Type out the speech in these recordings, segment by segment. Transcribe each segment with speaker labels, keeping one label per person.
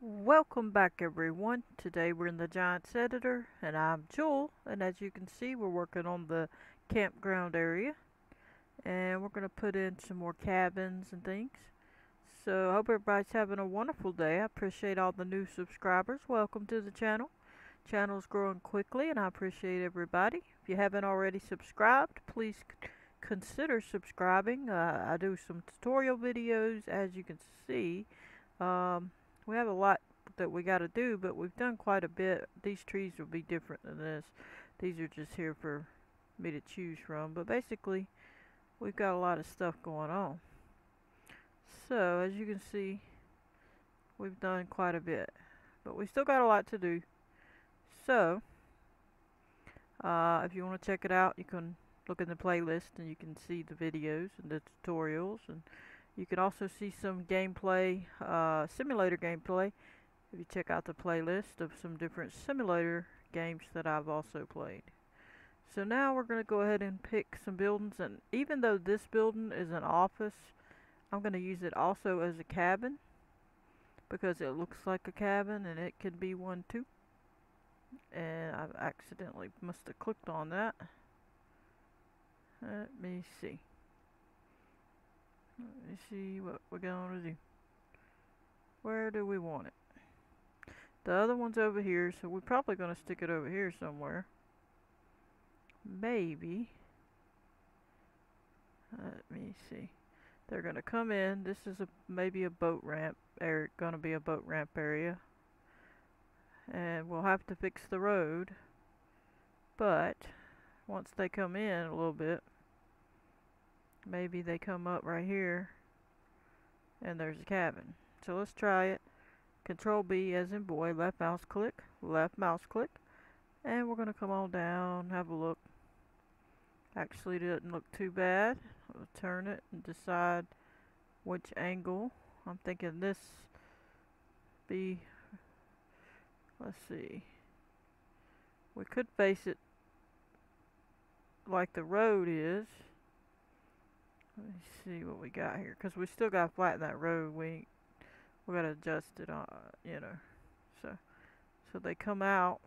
Speaker 1: Welcome back everyone. Today we're in the Giants Editor and I'm Joel, and as you can see we're working on the campground area and we're going to put in some more cabins and things. So I hope everybody's having a wonderful day. I appreciate all the new subscribers. Welcome to the channel. Channel's growing quickly and I appreciate everybody. If you haven't already subscribed, please consider subscribing. I do some tutorial videos, as you can see. Um, we have a lot that we got to do, but we've done quite a bit. These trees will be different than this. These are just here for me to choose from. But basically, we've got a lot of stuff going on. So, as you can see, we've done quite a bit. But we still got a lot to do. So, if you want to check it out, you can look in the playlist and you can see the videos and the tutorials. And you can also see some gameplay, simulator gameplay, if you check out the playlist of some different simulator games that I've also played. So now we're going to go ahead and pick some buildings, and even though this building is an office, I'm going to use it also as a cabin because it looks like a cabin and it could be one too. And I've accidentally must have clicked on that. Let me see. Let me see what we're going to do. Where do we want it? The other one's over here, so we're probably going to stick it over here somewhere. Maybe. Let me see. They're going to come in. This is maybe a boat ramp area. Going to be a boat ramp area. And we'll have to fix the road. But once they come in a little bit, maybe they come up right here and there's a cabin. So let's try it. Control B as in boy, left mouse click, and we're going to come on down, have a look. Actually, it doesn't look too bad. We'll turn it and decide which angle. I'm thinking this be, let's see, we could face it like the road is. Let me see what we got here, because we still got to flatten that road. We got to adjust it on, so they come out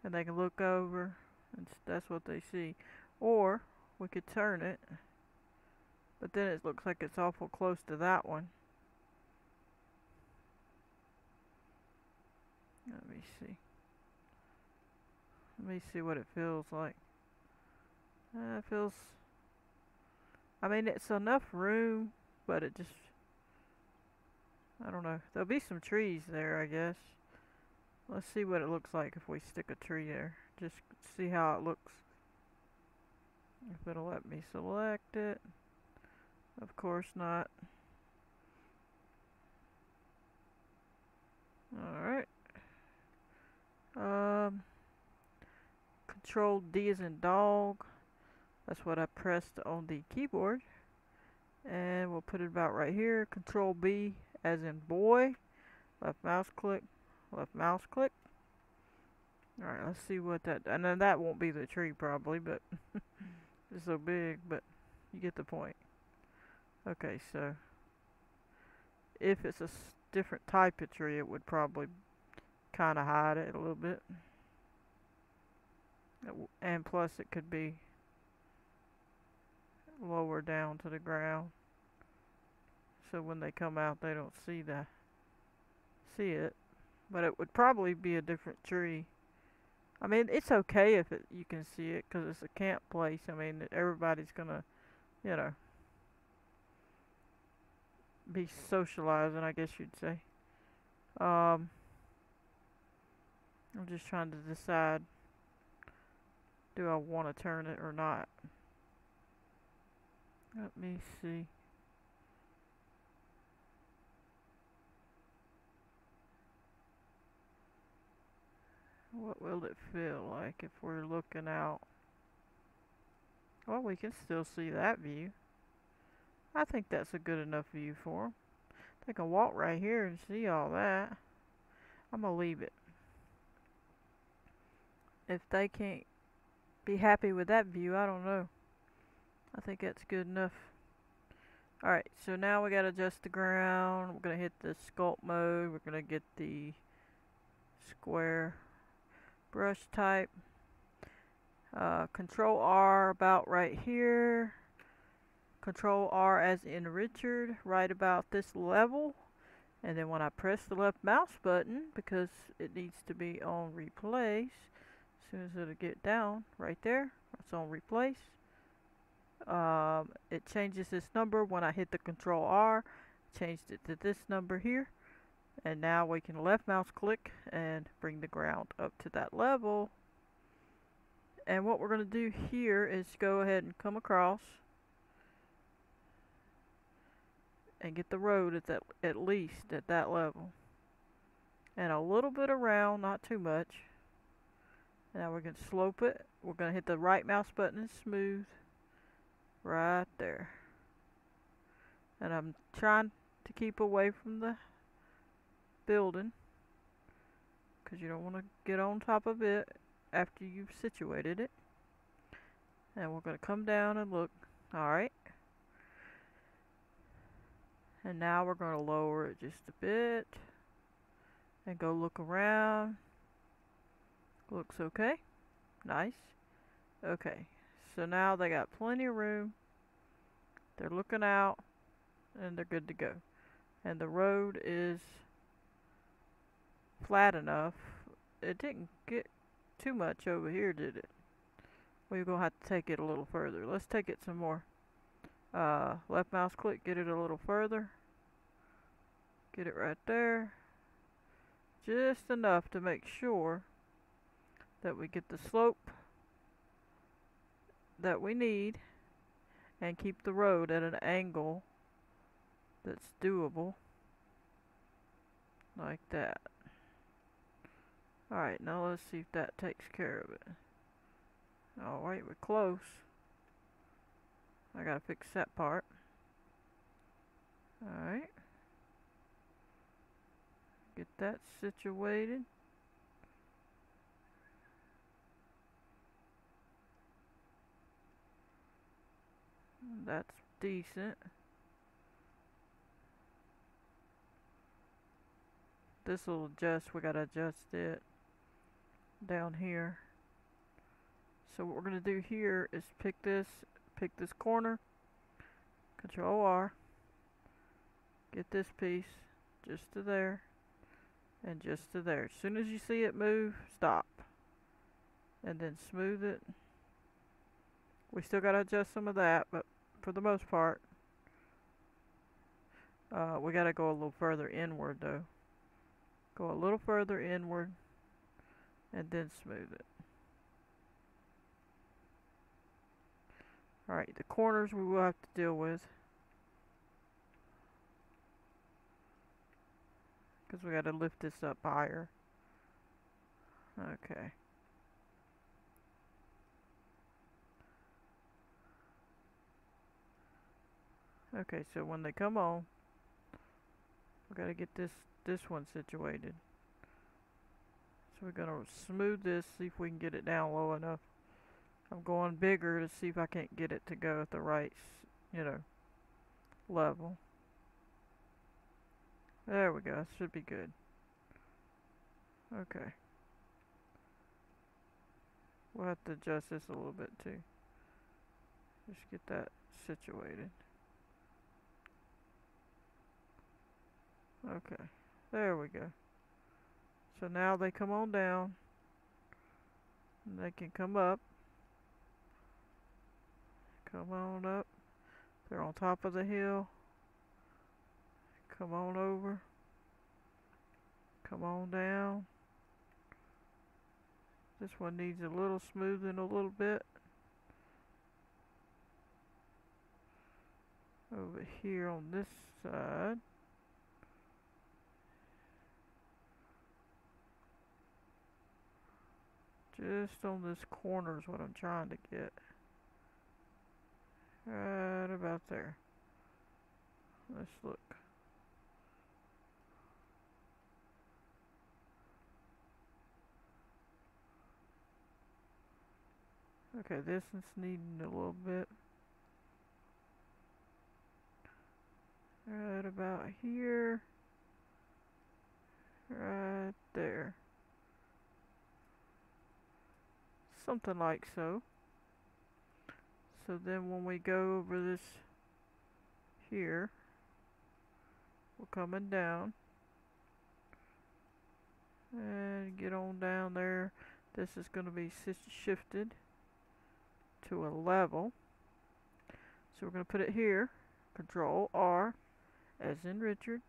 Speaker 1: and they can look over and that's what they see. Or we could turn it, but then it looks like it's awful close to that one. Let me see. Let me see what it feels like. It feels, I mean, it's enough room, but it just, I don't know. There'll be some trees there, I guess. Let's see what it looks like if we stick a tree there. Just see how it looks. If it'll let me select it. Of course not. Alright. Control D as in dog. That's what I pressed on the keyboard. And we'll put it about right here. Control B as in boy. Left mouse click. Left mouse click. Alright, let's see what that, and then that won't be the tree probably, but it's so big, but you get the point. Okay, so if it's a different type of tree, it would probably kind of hide it a little bit. And plus it could be lower down to the ground, so when they come out they don't see it. But it would probably be a different tree. I mean, it's okay if you can see it because it's a camp place. I mean, everybody's gonna, you know, be socializing, I guess you'd say. I'm just trying to decide, do I want to turn it or not? Let me see. What will it feel like if we're looking out? Well, we can still see that view. I think that's a good enough view for them. They can walk right here and see all that. I'm gonna leave it. If they can't be happy with that view, I don't know. I think that's good enough. Alright, so now we gotta adjust the ground. We're gonna hit the sculpt mode. We're gonna get the square brush type. Control R about right here. Control R as in Richard, right about this level. And then when I press the left mouse button, because it needs to be on replace, as soon as it'll get down right there, it's on replace. It changes this number when I hit the Control R. Changed it to this number here. And now we can left mouse click and bring the ground up to that level. And what we're going to do here is go ahead and come across and get the road at least at that level. And a little bit around, not too much. Now we're going to slope it. We're going to hit the right mouse button and smooth. Right there. And I'm trying to keep away from the building, because you don't want to get on top of it after you've situated it. And we're going to come down and look. Alright. And now we're going to lower it just a bit and go look around. Looks okay. Nice. Okay. So now they got plenty of room. They're looking out and they're good to go. And the road is flat enough. It didn't get too much over here, did it? We're going to have to take it a little further. Let's take it some more. Left mouse click, get it a little further. Get it right there. Just enough to make sure that we get the slope that we need and keep the road at an angle that's doable. Like that. Alright, now let's see if that takes care of it. Alright, we're close. I gotta fix that part. Alright. Get that situated. That's decent. This will adjust. We gotta adjust it down here. So what we're gonna do here is pick this corner, Control R, get this piece just to there and just to there. As soon as you see it move, stop and then smooth it. We still gotta adjust some of that, but for the most part, we gotta go a little further inward though. Go a little further inward and then smooth it. Alright, the corners we will have to deal with, because we got to lift this up higher. Okay. Okay, so when they come on, we got to get this one situated. So we're going to smooth this, see if we can get it down low enough. I'm going bigger to see if I can't get it to go at the right, level. There we go. Should be good. Okay. We'll have to adjust this a little bit too. Just get that situated. Okay. There we go. So now they come on down. And they can come up. Come on up. They're on top of the hill. Come on over. Come on down. This one needs a little smoothing a little bit. Over here on this side. Just on this corner is what I'm trying to get. Right about there. Let's look. Okay, this is needing a little bit. right about here, right there, something like so. So then when we go over this here, we're coming down and get on down there. This is going to be shifted to a level. So we're going to put it here, Control R, as in Richard.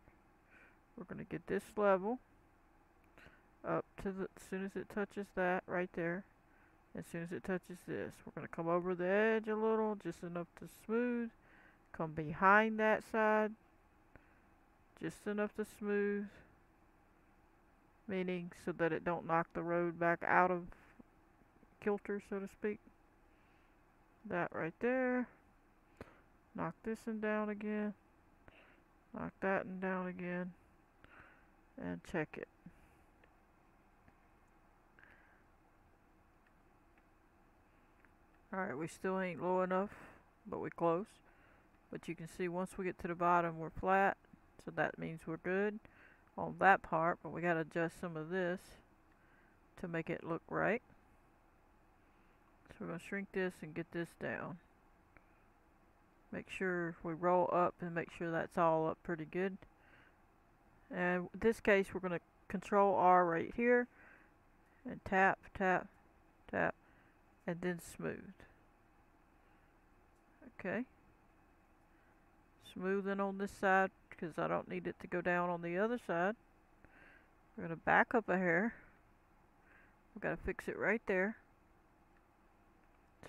Speaker 1: We're going to get this level up to as soon as it touches that right there. As soon as it touches this, we're going to come over the edge a little, just enough to smooth. Come behind that side, just enough to smooth, meaning so that it don't knock the road back out of kilter, so to speak. That right there. Knock this one down again. Knock that one down again. And check it. Alright, we still ain't low enough, but we close. But you can see once we get to the bottom, we're flat. So that means we're good on that part, but we gotta adjust some of this to make it look right. So we're gonna shrink this and get this down. Make sure we roll up and make sure that's all up pretty good. And in this case, we're gonna Control R right here and tap, tap, tap, and then smooth. Okay. Smoothing on this side because I don't need it to go down on the other side. We're gonna back up a hair. We gotta fix it right there.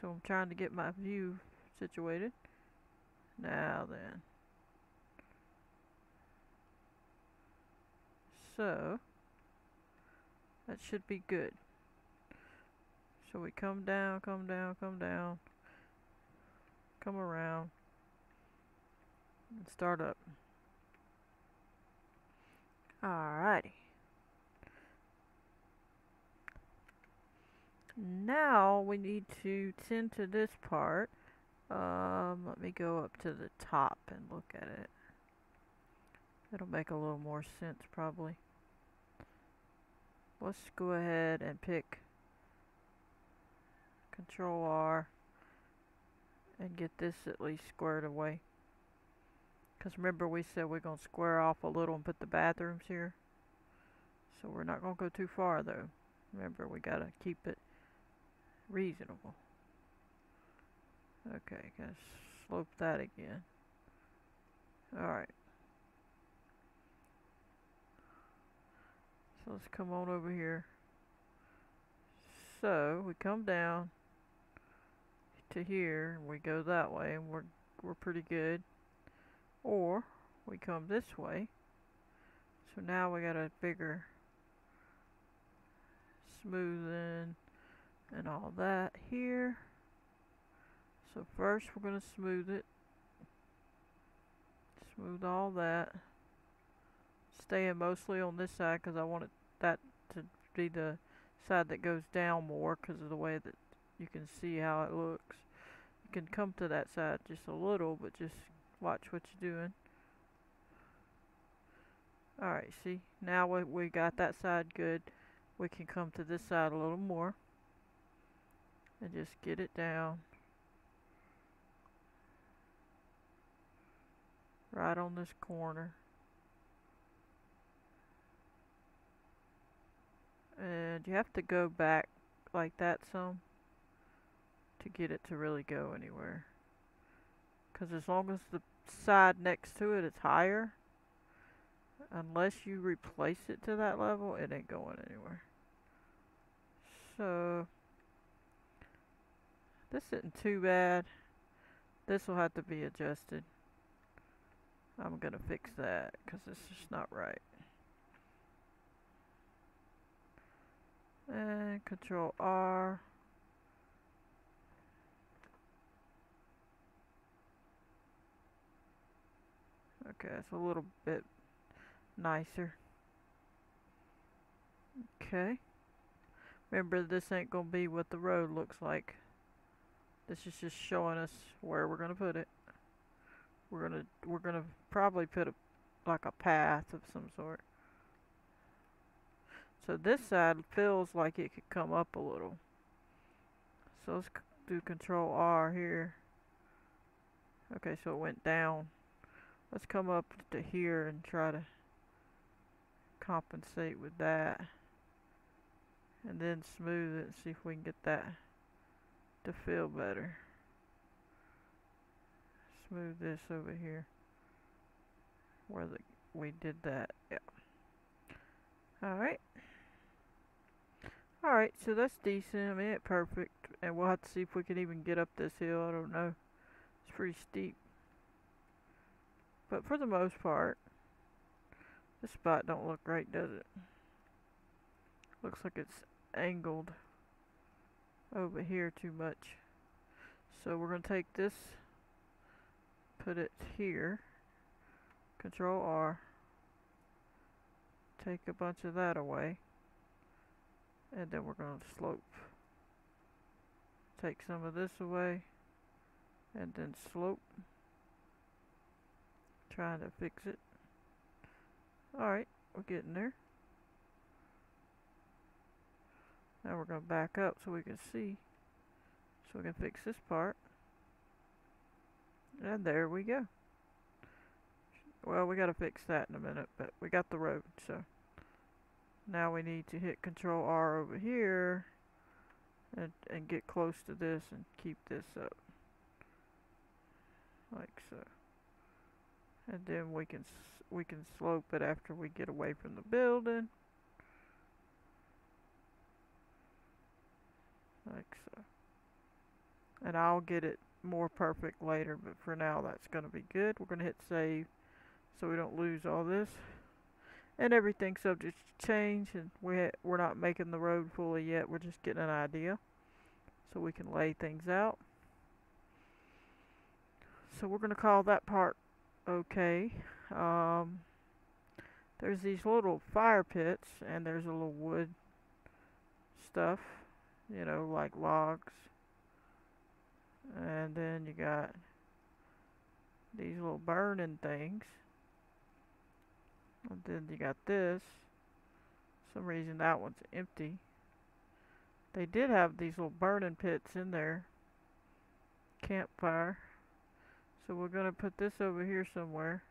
Speaker 1: So I'm trying to get my view situated. Now then. So that should be good. So we come down, come down, come down, come around, and start up. Alrighty. Now we need to tend to this part. Let me go up to the top and look at it. It'll make a little more sense probably. Let's go ahead and pick Control R and get this at least squared away. Because remember we said we're going to square off a little and put the bathrooms here. So we're not going to go too far though. Remember we got to keep it reasonable. Okay, gotta slope that again. Alright. So let's come on over here. So we come down to here and we go that way and we're pretty good. Or we come this way. So now we got a bigger smoothing and all that here. So first we're going to smooth it. Smooth all that. Staying mostly on this side because I want that to be the side that goes down more because of the way that you can see how it looks. You can come to that side just a little, but just watch what you're doing. Alright, see, now we got that side good. We can come to this side a little more and just get it down right on this corner. And you have to go back like that some to get it to really go anywhere. Because as long as the side next to it is higher, unless you replace it to that level, it ain't going anywhere. So this isn't too bad. This will have to be adjusted. I'm gonna fix that because it's just not right. And Control R. Okay, it's a little bit nicer. Okay. Remember, this ain't gonna be what the road looks like. This is just showing us where we're gonna put it. We're gonna probably put like a path of some sort. So this side feels like it could come up a little. So let's do Control R here. Okay, so it went down. Let's come up to here and try to compensate with that. And then smooth it and see if we can get that to feel better. Smooth this over here where we did that. Yeah. Alright. Alright, so that's decent. I mean, it's perfect. And we'll have to see if we can even get up this hill. I don't know. It's pretty steep. But for the most part, this spot don't look right, does it? Looks like it's angled over here too much. So we're going to take this, put it here, Control R, take a bunch of that away, and then we're going to slope. Take some of this away, and then slope. Trying to fix it. Alright, we're getting there. Now we're going to back up so we can see. So we can fix this part. And there we go. Well, we got to fix that in a minute, but we got the road, so. Now we need to hit Control R over here and get close to this and keep this up. Like so. And then we can slope it after we get away from the building. Like so. And I'll get it more perfect later, but for now that's going to be good. We're going to hit save so we don't lose all this. And everything's subject to change, and we're not making the road fully yet. We're just getting an idea so we can lay things out. So we're going to call that part okay. There's these little fire pits, and there's a little wood stuff, you know, like logs. And then you got these little burning things. And then you got this. For some reason that one's empty. They did have these little burning pits in there. Campfire. So we're going to put this over here somewhere.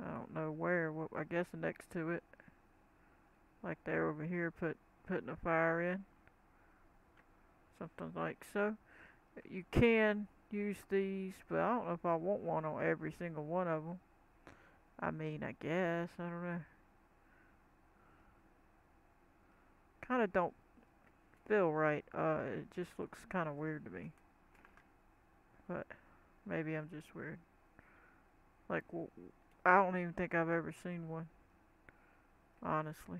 Speaker 1: I don't know where. I guess next to it. Like they're over here putting a fire in. Something like so. You can use these, but I don't know if I want one on every single one of them. I mean, I guess. I don't know. Kind of don't feel right. It just looks kind of weird to me. But maybe I'm just weird. Like, well, I don't even think I've ever seen one. Honestly.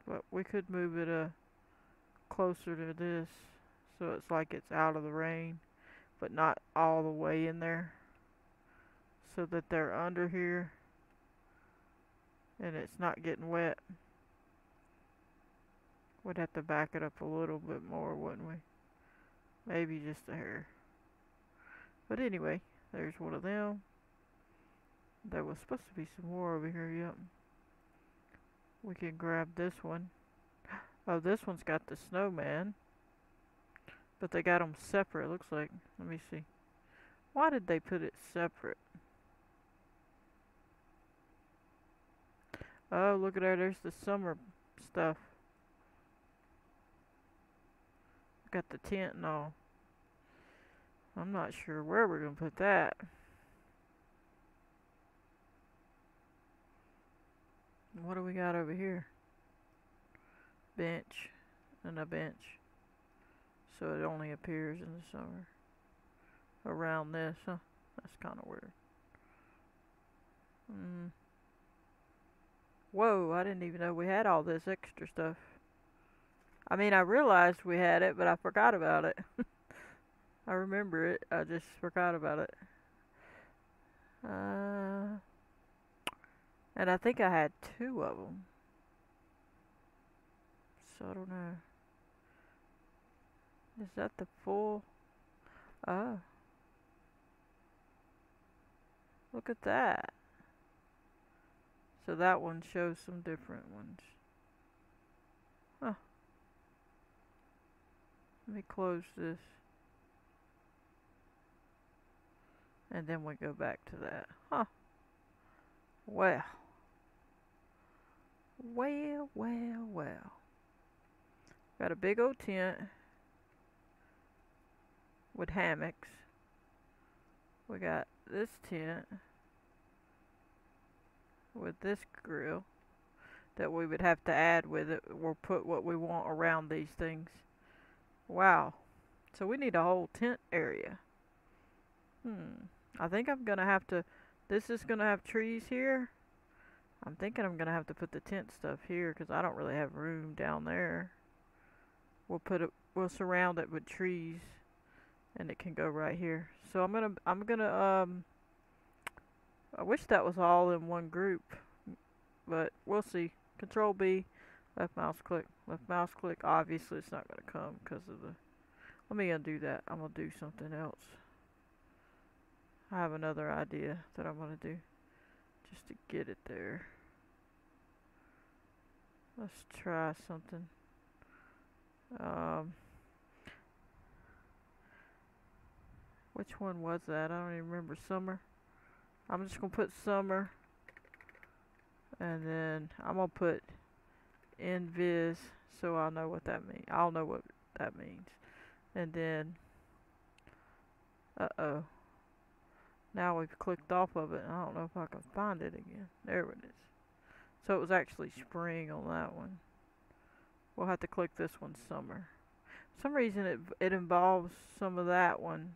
Speaker 1: But we could move it closer to this. So it's like it's out of the rain. But not all the way in there. So that they're under here. And it's not getting wet. We'd have to back it up a little bit more, wouldn't we? Maybe just a hair. But anyway, there's one of them. There was supposed to be some more over here, yep. We can grab this one. Oh, this one's got the snowman. But they got them separate, looks like. Let me see. Why did they put it separate? Oh, look at there. There's the summer stuff. Got the tent and all. I'm not sure where we're going to put that. What do we got over here? Bench and a bench. So it only appears in the summer. Around this, huh? That's kind of weird. Whoa, I didn't even know we had all this extra stuff. I mean, I realized we had it, but I forgot about it. I remember it, I just forgot about it. And I think I had 2 of them. So I don't know. Is that the full? Oh, Look at that. So that one shows some different ones. Huh. Let me close this. And then we go back to that. Huh. Well. Well, well, well. Got a big old tent with hammocks. We got this tent with this grill that we would have to add with it or put what we want around these things. Wow. So we need a whole tent area. I think I'm gonna have to. This is gonna have trees here. I'm thinking I'm gonna have to put the tent stuff here because I don't really have room down there. We'll surround it with trees, and it can go right here. So I'm gonna I wish that was all in one group, but we'll see. Control B, left mouse click, left mouse click. Obviously, it's not gonna come because of the. Let me undo that. I'm gonna do something else. I have another idea that I'm gonna do just to get it there. Let's try something. Which one was that? I don't even remember. Summer. I'm just gonna put summer, and then I'm gonna put invis so I'll know what that means. I'll know what that means. And then, uh-oh. Now we've clicked off of it. I don't know if I can find it again. There it is. So it was actually spring on that one. We'll have to click this one, summer. For some reason it involves some of that one.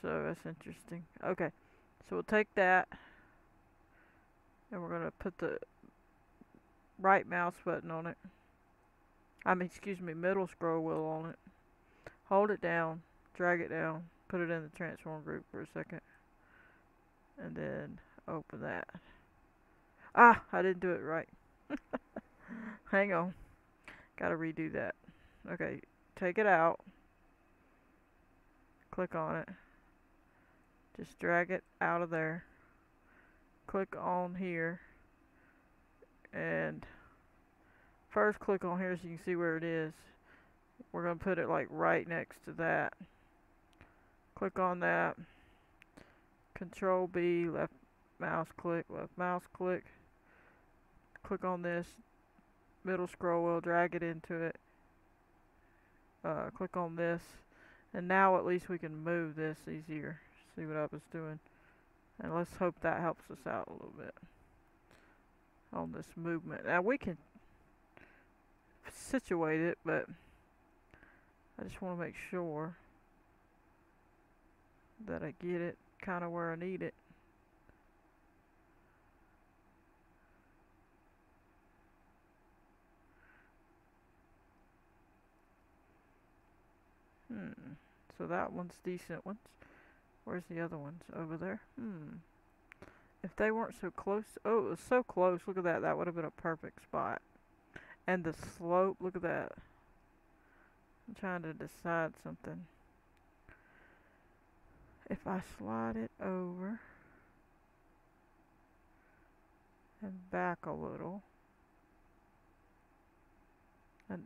Speaker 1: So that's interesting. Okay. So we'll take that. And we're going to put the right mouse button on it. Excuse me, middle scroll wheel on it. Hold it down. Drag it down. Put it in the transform group for a second. And then open that. Ah, I didn't do it right. Hang on. Gotta redo that. Okay, take it out. Click on it. Just drag it out of there. Click on here. And first click on here so you can see where it is. We're going to put it like right next to that. Click on that. Control B, left mouse click, left mouse click. Click on this. Middle scroll wheel, drag it into it. Click on this. And now at least we can move this easier. See what I was doing. And let's hope that helps us out a little bit on this movement. Now we can situate it, but I just want to make sure that I get it kind of where I need it. So that one's decent ones. Where's the other ones? Over there? If they weren't so close. Oh, it was so close. Look at that. That would have been a perfect spot. And the slope. Look at that. I'm trying to decide something. If I slide it over and back a little and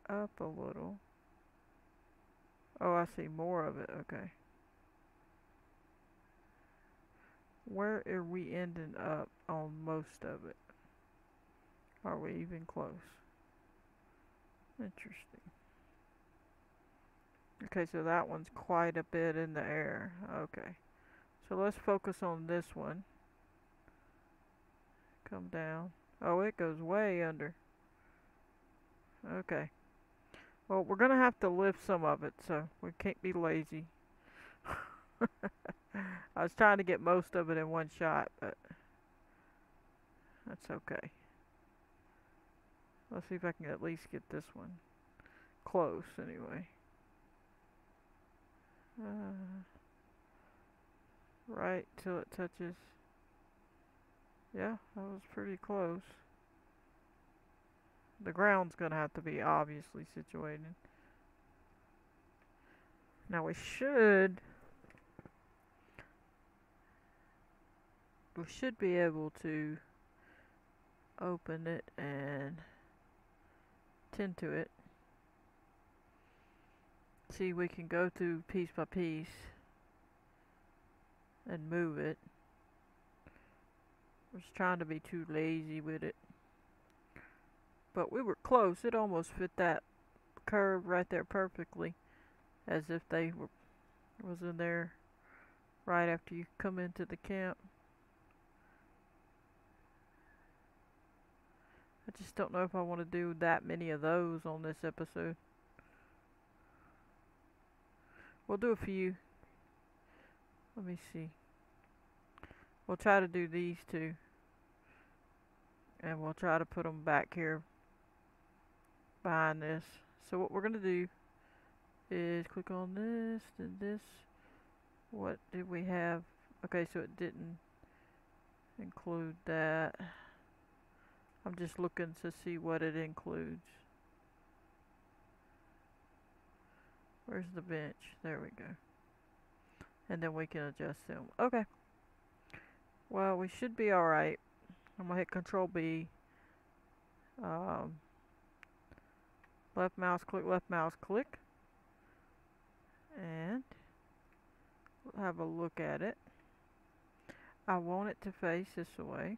Speaker 1: up a little. Oh, I see more of it. Okay. Where are we ending up on most of it? Are we even close? Interesting. Okay, so that one's quite a bit in the air. Okay. So let's focus on this one. Come down. Oh, it goes way under. Okay. Well, we're going to have to lift some of it, so we can't be lazy. I was trying to get most of it in one shot, but that's okay. Let's see if I can at least get this one close anyway. Right till it touches. Yeah, that was pretty close. The ground's gonna have to be obviously situated. Now we should we should be able to open it and tend to it. See, we can go through piece by piece and move it. I was trying to be too lazy with it, but we were close. It almost fit that curve right there perfectly, as if they was in there right after you come into the camp. I just don't know if I want to do that many of those on this episode. We'll do a few. Let me see. We'll try to do these two. And we'll try to put them back here behind this. So what we're going to do is click on this, then this. What did we have? Okay, so it didn't include that. I'm just looking to see what it includes. Where's the bench? There we go. And then we can adjust them. Okay. Well, we should be alright. I'm going to hit Control B. Left mouse click. And we'll have a look at it. I want it to face this way,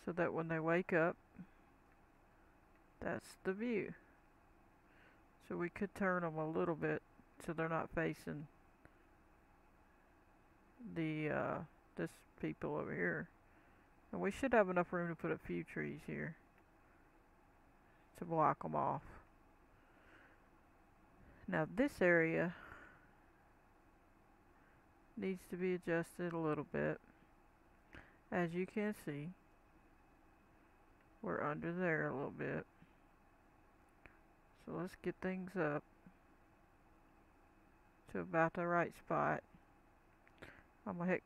Speaker 1: so that when they wake up, that's the view. So we could turn them a little bit so they're not facing the this people over here. And we should have enough room to put a few trees here to block them off. Now this area needs to be adjusted a little bit. As you can see, we're under there a little bit. So let's get things up to about the right spot. I'm going to hit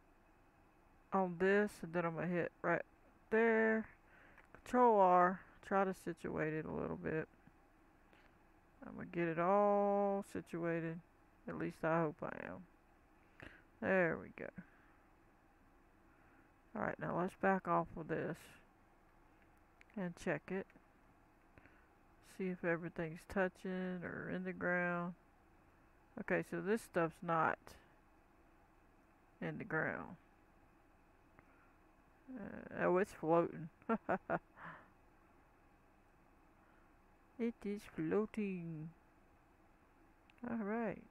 Speaker 1: on this, and then I'm going to hit right there. Control R, try to situate it a little bit. I'm going to get it all situated. At least I hope I am. There we go. Alright, now let's back off of this and check it. See if everything's touching or in the ground. Okay, so this stuff's not in the ground. Oh, it's floating. It is floating. Alright.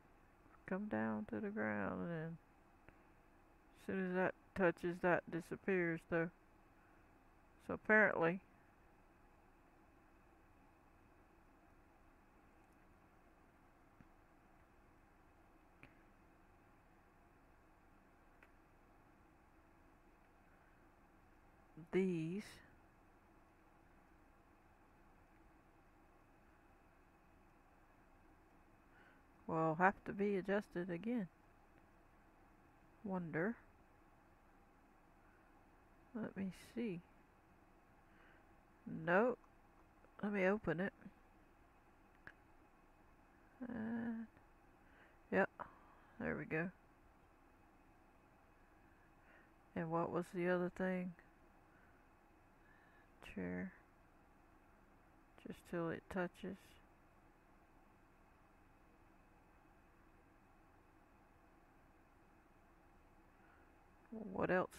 Speaker 1: Come down to the ground, and then as soon as that touches, that disappears though. So apparently these will have to be adjusted again. Wonder. Let me see. Nope. Let me open it. Yep. There we go. And what was the other thing? Chair. Just till it touches. What else?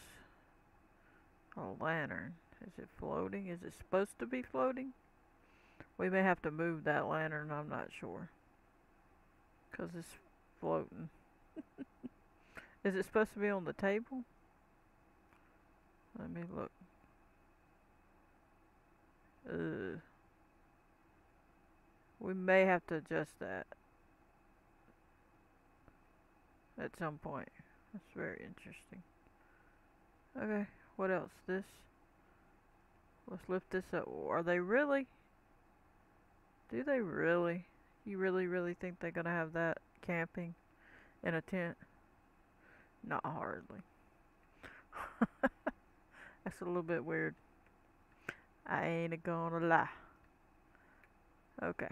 Speaker 1: A lantern. Is it floating? Is it supposed to be floating? We may have to move that lantern, I'm not sure. 'Cause it's floating. Is it supposed to be on the table? Let me look. We may have to adjust that at some point. That's very interesting. Okay, what else? This. Let's lift this up. Are they really? Do they really? You really think they're gonna have that camping in a tent? Not hardly. That's a little bit weird. I ain't gonna lie. Okay.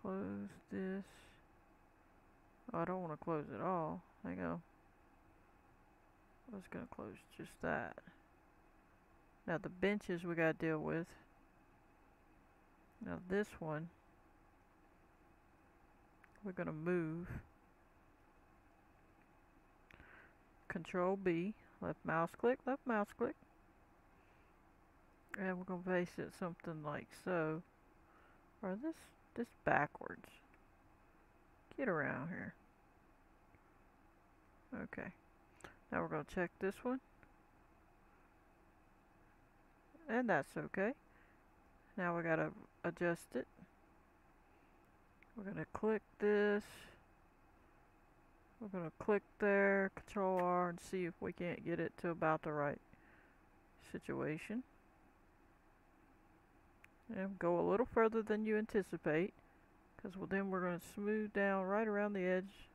Speaker 1: close this. Oh, I don't want to close it all. Hang on. I was going to close just that. Now the benches we got to deal with. Now this one, we're going to move. Control B, left mouse click, and we're going to base it something like so. Or this backwards. Get around here. Okay. Now we're going to check this one. And that's okay. Now we got to adjust it. We're going to click this. We're going to click there, Control R, and see if we can't get it to about the right situation. And go a little further than you anticipate, because then we're going to smooth down right around the edge.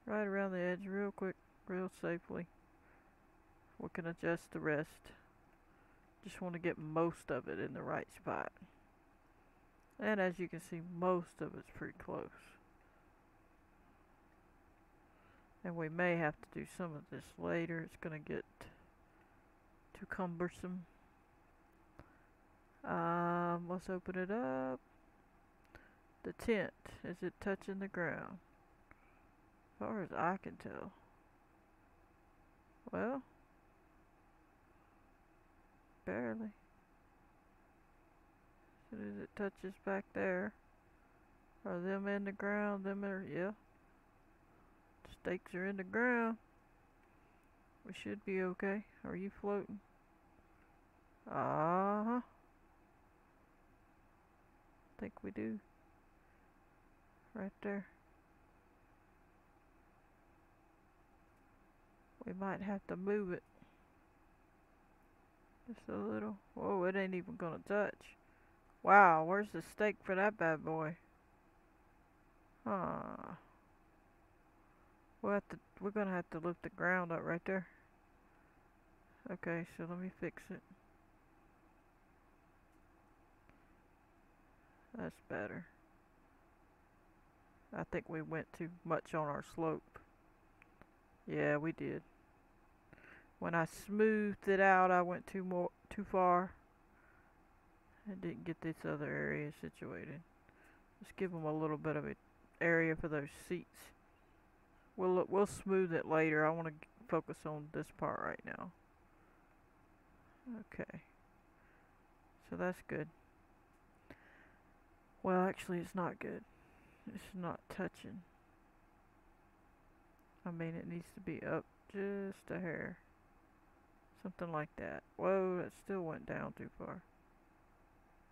Speaker 1: Right around the edge real quick, real safely. We can adjust the rest. Just want to get most of it in the right spot. And as you can see, most of it's pretty close. And we may have to do some of this later. It's going to get too cumbersome. Let's open it up. The tent, is it touching the ground? As far as I can tell. Well, barely. As soon as it touches back there. Are them in the ground? Them are, yeah. Stakes are in the ground. We should be okay. Are you floating? Uh-huh. Think we do. Right there. We might have to move it. Just a little. Whoa, it ain't even gonna touch. Wow, where's the stake for that bad boy? Huh. We're gonna have to lift the ground up right there. Okay, so let me fix it. That's better. I think we went too much on our slope. Yeah, we did. When I smoothed it out, I went too far. I didn't get this other area situated. Just give them a little bit of an area for those seats. We'll smooth it later. I want to focus on this part right now. Okay. So that's good. Well, actually, it's not good. It's not touching. I mean, it needs to be up just a hair. Something like that. Whoa, that still went down too far.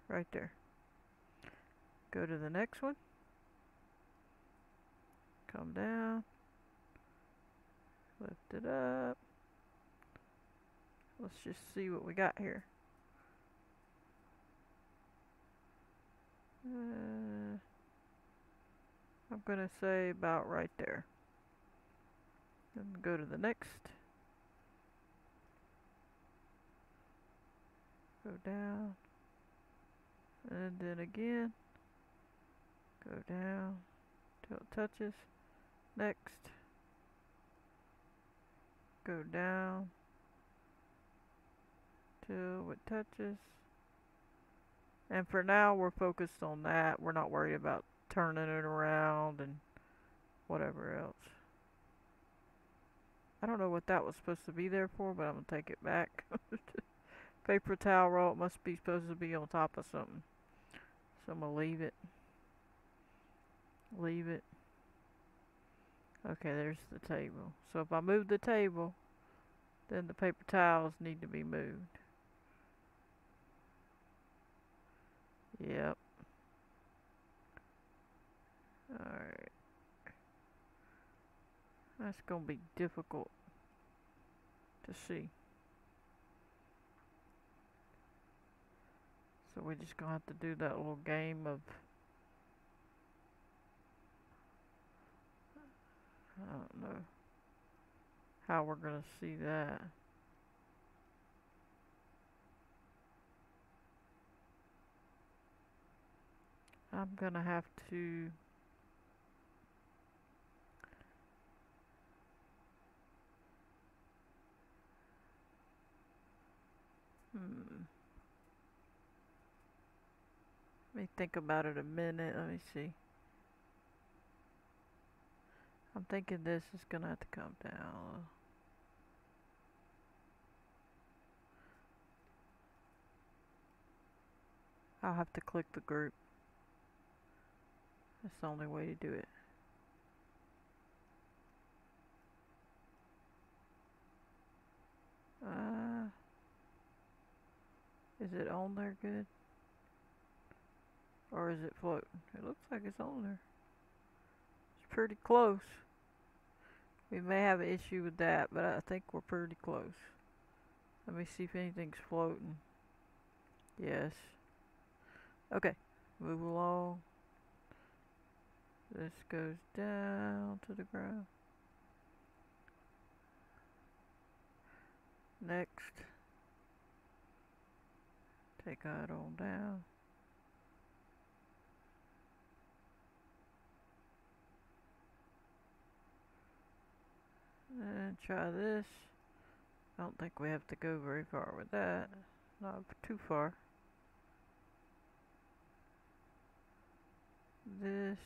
Speaker 1: Right there. Go to the next one. Come down. Lift it up. Let's just see what we got here. I'm gonna say about right there. And go to the next. Go down. And then again. Go down till it touches. Next. Go down till it touches. And for now, we're focused on that. We're not worried about turning it around and whatever else. I don't know what that was supposed to be there for, but I'm going to take it back. Paper towel roll, it must be supposed to be on top of something. So I'm going to leave it. Leave it. Okay, there's the table. So if I move the table, then the paper towels need to be moved. Yep. Alright. That's gonna be difficult to see. So we're just gonna have to do that little game of, I don't know how we're gonna see that. I'm gonna have to let me think about it a minute. Let me see. I'm thinking this is gonna have to come down. I'll have to click the group. That's the only way to do it. Is it on there good? Or is it floating? It looks like it's on there. It's pretty close. We may have an issue with that, but I think we're pretty close. Let me see if anything's floating. Yes. Okay, move along. This goes down to the ground. Next. Take that on down. And try this. I don't think we have to go very far with that. Not too far. This.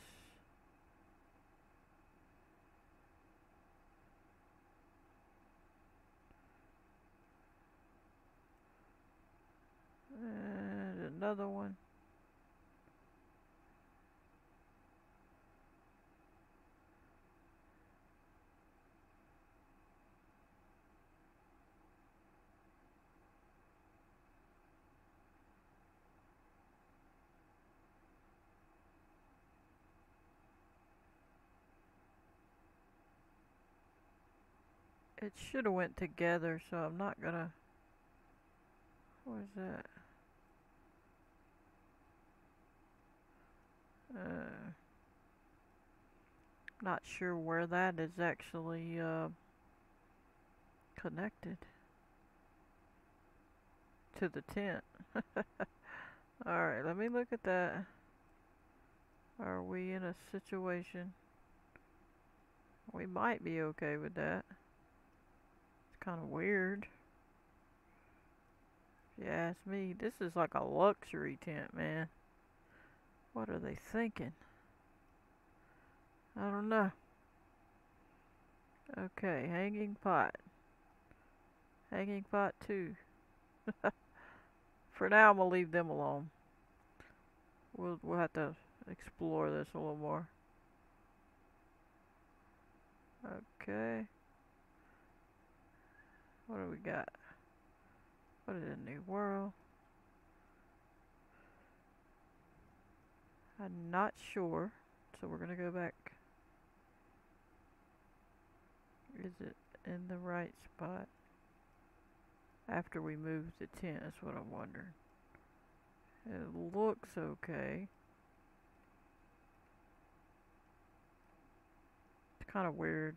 Speaker 1: And another one. It should have went together, so I'm not gonna. Where's that? Not sure where that is actually connected to the tent. Alright, let me look at that. Are we in a situation? We might be okay with that. It's kind of weird. If you ask me, this is like a luxury tent, man. What are they thinking? I don't know. Okay, hanging pot. Hanging pot 2. For now, I'm gonna leave them alone. We'll have to explore this a little more. Okay. What do we got? What is a new world? I'm not sure, so we're gonna go back. Is it in the right spot? After we move the tent, that's what I'm wondering. It looks okay. It's kind of weird.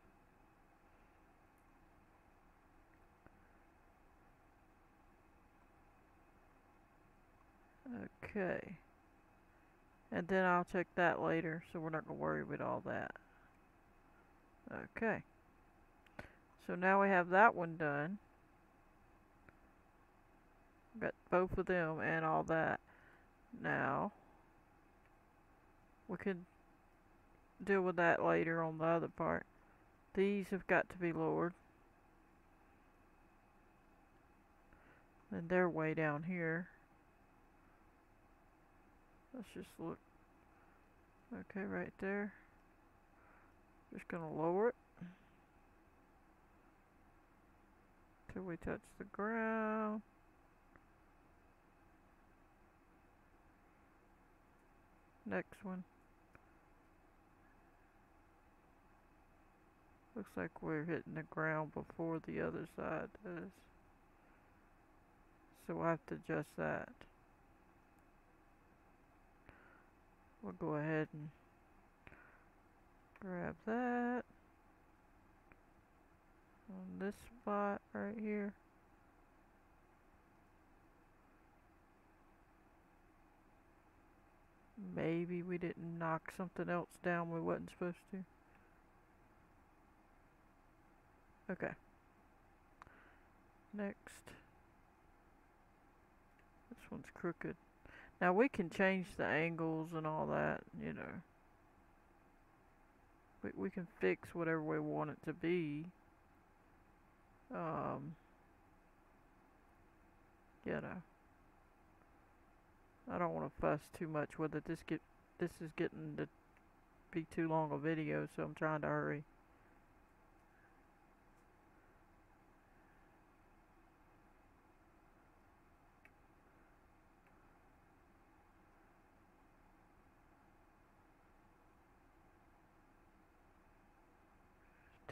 Speaker 1: Okay. And then I'll check that later, so we're not going to worry with all that. Okay. So now we have that one done. Got both of them and all that. Now, we can deal with that later on the other part. These have got to be lowered. And they're way down here. Let's just look. Okay, right there. Just gonna lower it till we touch the ground. Next one. Looks like we're hitting the ground before the other side does. So we'll have to adjust that. We'll go ahead and grab that on this spot right here. Maybe we didn't knock something else down we wasn't supposed to. Okay. Next. This one's crooked. Now we can change the angles and all that, you know. We can fix whatever we want it to be. You know. I don't want to fuss too much with it. This is getting to be too long a video, so I'm trying to hurry.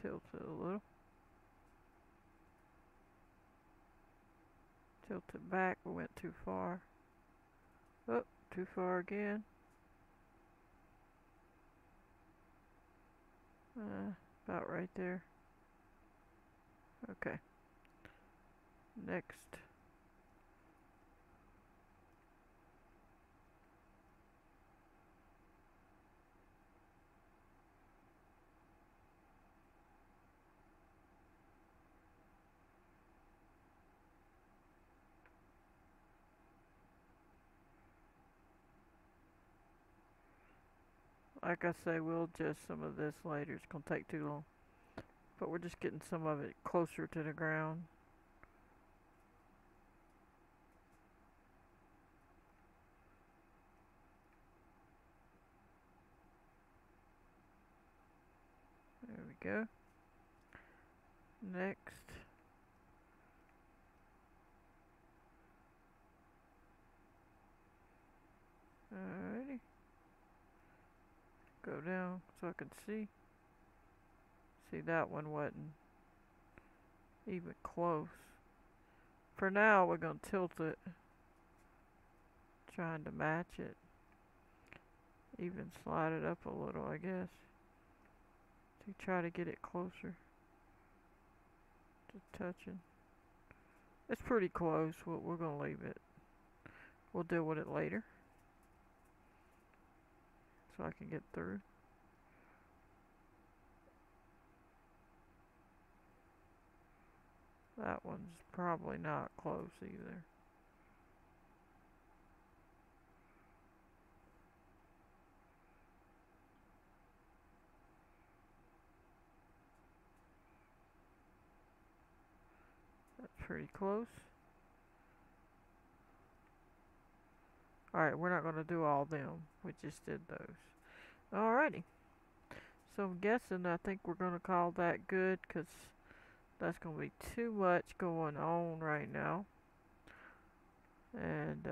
Speaker 1: Tilt it a little. Tilt it back. We went too far. Oh, too far again. About right there. Okay. Next. Like I say, we'll adjust some of this later. It's gonna take too long. But we're just getting some of it closer to the ground. There we go. Next. Alrighty. Go down so I can see. See, that one wasn't even close. For now, we're gonna tilt it, trying to match it. Even slide it up a little, I guess, to try to get it closer to touching. It's pretty close. We're gonna leave it. We'll deal with it later, so I can get through. That one's probably not close either. That's pretty close. Alright, we're not going to do all them. We just did those. Alrighty. So I'm guessing, I think we're going to call that good, because that's going to be too much going on right now. And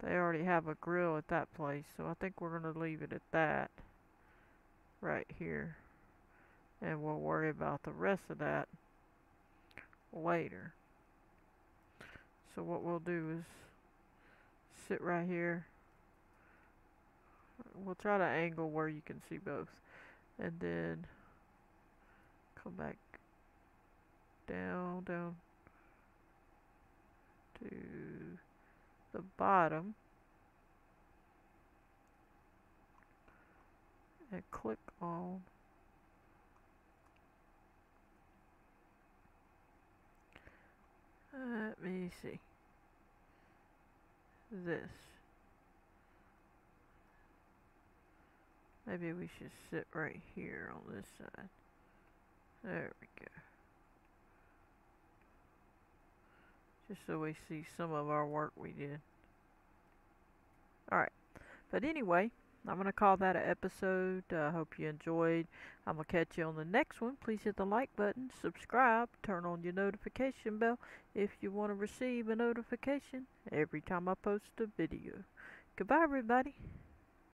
Speaker 1: they already have a grill at that place, so I think we're going to leave it at that right here. And we'll worry about the rest of that later. So what we'll do is sit right here. We'll try to angle where you can see both, and then come back down to the bottom and click on let me see this. Maybe we should sit right here on this side. There we go. Just so we see some of our work we did. Alright. But anyway, I'm going to call that an episode. Hope you enjoyed. I'm going to catch you on the next one. Please hit the like button, subscribe, turn on your notification bell if you want to receive a notification every time I post a video. Goodbye, everybody.